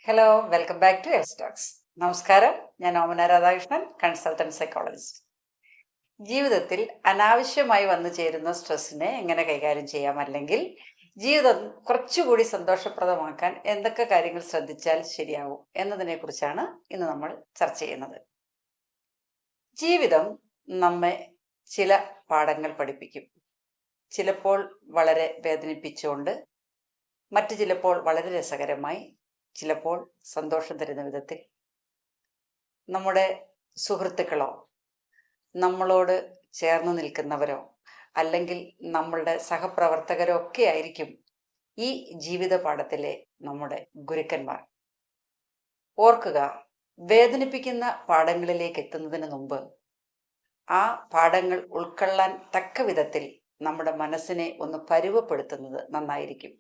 Hello, welcome back to എൽസ്റ്റോക്സ്. നമസ്കാരം. ഞാൻ ഓമന രാധാകൃഷ്ണൻ, കൺസൾട്ടന്റ് സൈക്കോളജിസ്റ്റ്. ജീവിതത്തിൽ അനാവശ്യമായി വന്നു ചേരുന്ന സ്ട്രെസ്സിനെ എങ്ങനെ കൈകാര്യം ചെയ്യാം, അല്ലെങ്കിൽ ജീവിതം കുറച്ചുകൂടി സന്തോഷപ്രദമാക്കാൻ എന്തൊക്കെ കാര്യങ്ങൾ ശ്രദ്ധിച്ചാൽ ശരിയാവും എന്നതിനെ കുറിച്ചാണ് ഇന്ന് നമ്മൾ ചർച്ച ചെയ്യുന്നത്. ജീവിതം നമ്മെ ചില പാഠങ്ങൾ പഠിപ്പിക്കും. ചിലപ്പോൾ വളരെ വേദനിപ്പിച്ചുകൊണ്ട്, മറ്റു ചിലപ്പോൾ വളരെ രസകരമായി, ചിലപ്പോൾ സന്തോഷം തരുന്ന വിധത്തിൽ. നമ്മുടെ സുഹൃത്തുക്കളോ, നമ്മളോട് ചേർന്ന് നിൽക്കുന്നവരോ, അല്ലെങ്കിൽ നമ്മളുടെ സഹപ്രവർത്തകരോ ഒക്കെ ആയിരിക്കും ഈ ജീവിത പാഠത്തിലെ നമ്മുടെ ഗുരുക്കന്മാർ. ഓർക്കുക, വേദനിപ്പിക്കുന്ന പാഠങ്ങളിലേക്ക് എത്തുന്നതിന് മുമ്പ് ആ പാഠങ്ങൾ ഉൾക്കൊള്ളാൻ തക്ക വിധത്തിൽ നമ്മുടെ മനസ്സിനെ ഒന്ന് പരുവപ്പെടുത്തുന്നത് നന്നായിരിക്കും.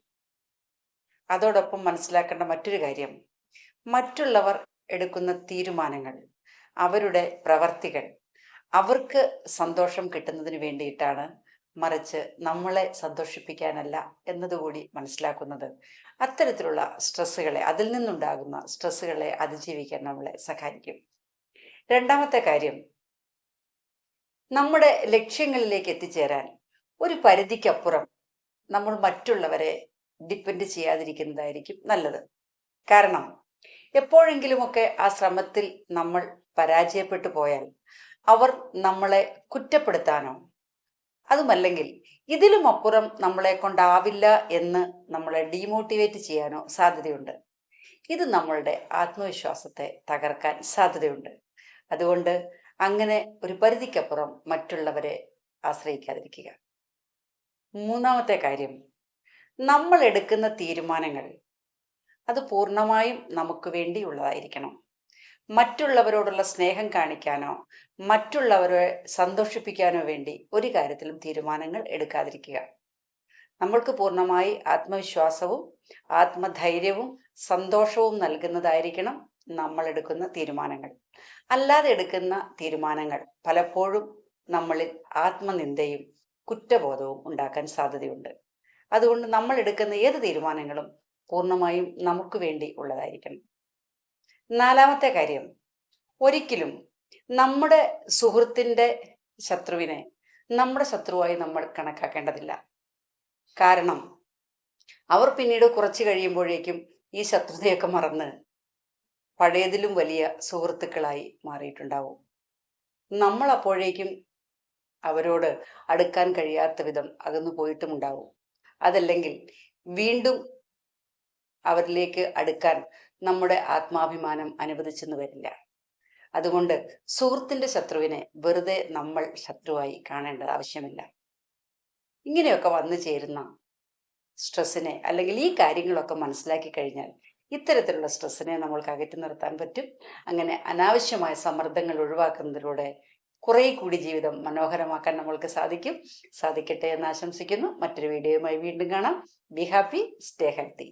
അതോടൊപ്പം മനസ്സിലാക്കേണ്ട മറ്റൊരു കാര്യം, മറ്റുള്ളവർ എടുക്കുന്ന തീരുമാനങ്ങൾ, അവരുടെ പ്രവർത്തികൾ അവർക്ക് സന്തോഷം കിട്ടുന്നതിന് വേണ്ടിയിട്ടാണ്, മറിച്ച് നമ്മളെ സന്തോഷിപ്പിക്കാനല്ല എന്നതുകൂടി മനസ്സിലാക്കുന്നത് അത്തരത്തിലുള്ള സ്ട്രെസ്സുകളെ, അതിൽ നിന്നുണ്ടാകുന്ന സ്ട്രെസ്സുകളെ അതിജീവിക്കാൻ നമ്മളെ സഹായിക്കും. രണ്ടാമത്തെ കാര്യം, നമ്മുടെ ലക്ഷ്യങ്ങളിലേക്ക് എത്തിച്ചേരാൻ ഒരു പരിധിക്കപ്പുറം നമ്മൾ മറ്റുള്ളവരെ ഡിപ്പെൻഡ് ചെയ്യാതിരിക്കുന്നതായിരിക്കും നല്ലത്. കാരണം എപ്പോഴെങ്കിലുമൊക്കെ ആ ശ്രമത്തിൽ നമ്മൾ പരാജയപ്പെട്ടു പോയാൽ അവർ നമ്മളെ കുറ്റപ്പെടുത്താനോ, അതുമല്ലെങ്കിൽ ഇതിലും അപ്പുറം നമ്മളെ കൊണ്ടാവില്ല എന്ന് നമ്മളെ ഡീമോട്ടിവേറ്റ് ചെയ്യാനോ സാധ്യതയുണ്ട്. ഇത് നമ്മളുടെ ആത്മവിശ്വാസത്തെ തകർക്കാൻ സാധ്യതയുണ്ട്. അതുകൊണ്ട് അങ്ങനെ ഒരു പരിധിക്കപ്പുറം മറ്റുള്ളവരെ ആശ്രയിക്കാതിരിക്കുക. മൂന്നാമത്തെ കാര്യം, നമ്മൾ എടുക്കുന്ന തീരുമാനങ്ങൾ അത് പൂർണ്ണമായും നമുക്ക് വേണ്ടിയുള്ളതായിരിക്കണം. മറ്റുള്ളവരോടുള്ള സ്നേഹം കാണിക്കാനോ, മറ്റുള്ളവരെ സന്തോഷിപ്പിക്കാനോ വേണ്ടി ഒരു കാര്യത്തിലും തീരുമാനങ്ങൾ എടുക്കാതിരിക്കുക. നമ്മൾക്ക് പൂർണ്ണമായി ആത്മവിശ്വാസവും ആത്മധൈര്യവും സന്തോഷവും നൽകുന്നതായിരിക്കണം നമ്മൾ എടുക്കുന്ന തീരുമാനങ്ങൾ. അല്ലാതെ എടുക്കുന്ന തീരുമാനങ്ങൾ പലപ്പോഴും നമ്മളിൽ ആത്മനിന്ദയും കുറ്റബോധവും ഉണ്ടാക്കാൻ സാധ്യതയുണ്ട്. അതുകൊണ്ട് നമ്മൾ എടുക്കുന്ന ഏത് തീരുമാനങ്ങളും പൂർണ്ണമായും നമുക്ക് വേണ്ടി ഉള്ളതായിരിക്കണം. നാലാമത്തെ കാര്യം, ഒരിക്കലും നമ്മുടെ സുഹൃത്തിൻ്റെ ശത്രുവിനെ നമ്മുടെ ശത്രുവായി നമ്മൾ കണക്കാക്കേണ്ടതില്ല. കാരണം അവർ പിന്നീട് കുറച്ച് കഴിയുമ്പോഴേക്കും ഈ ശത്രുതയൊക്കെ മറന്ന് പഴയതിലും വലിയ സുഹൃത്തുക്കളായി മാറിയിട്ടുണ്ടാവും. നമ്മൾ അപ്പോഴേക്കും അവരോട് അടുക്കാൻ കഴിയാത്ത വിധം അകന്നു പോയിട്ടുമുണ്ടാവും. അതല്ലെങ്കിൽ വീണ്ടും അവരിലേക്ക് അടുക്കാൻ നമ്മുടെ ആത്മാഭിമാനം അനുവദിച്ചെന്ന് വരില്ല. അതുകൊണ്ട് സുഹൃത്തിൻ്റെ ശത്രുവിനെ വെറുതെ നമ്മൾ ശത്രുവായി കാണേണ്ടത് ആവശ്യമില്ല. ഇങ്ങനെയൊക്കെ വന്നു ചേരുന്ന സ്ട്രെസ്സിനെ, അല്ലെങ്കിൽ ഈ കാര്യങ്ങളൊക്കെ മനസ്സിലാക്കി കഴിഞ്ഞാൽ ഇത്തരത്തിലുള്ള സ്ട്രെസ്സിനെ നമ്മൾക്ക് അകറ്റി നിർത്താൻ പറ്റും. അങ്ങനെ അനാവശ്യമായ സമ്മർദ്ദങ്ങൾ ഒഴിവാക്കുന്നതിലൂടെ കുറെ കൂടി ജീവിതം മനോഹരമാക്കാൻ നമ്മൾക്ക് സാധിക്കട്ടെ എന്ന് ആശംസിക്കുന്നു. മറ്റൊരു വീഡിയോയുമായി വീണ്ടും കാണാം. Be happy, stay healthy.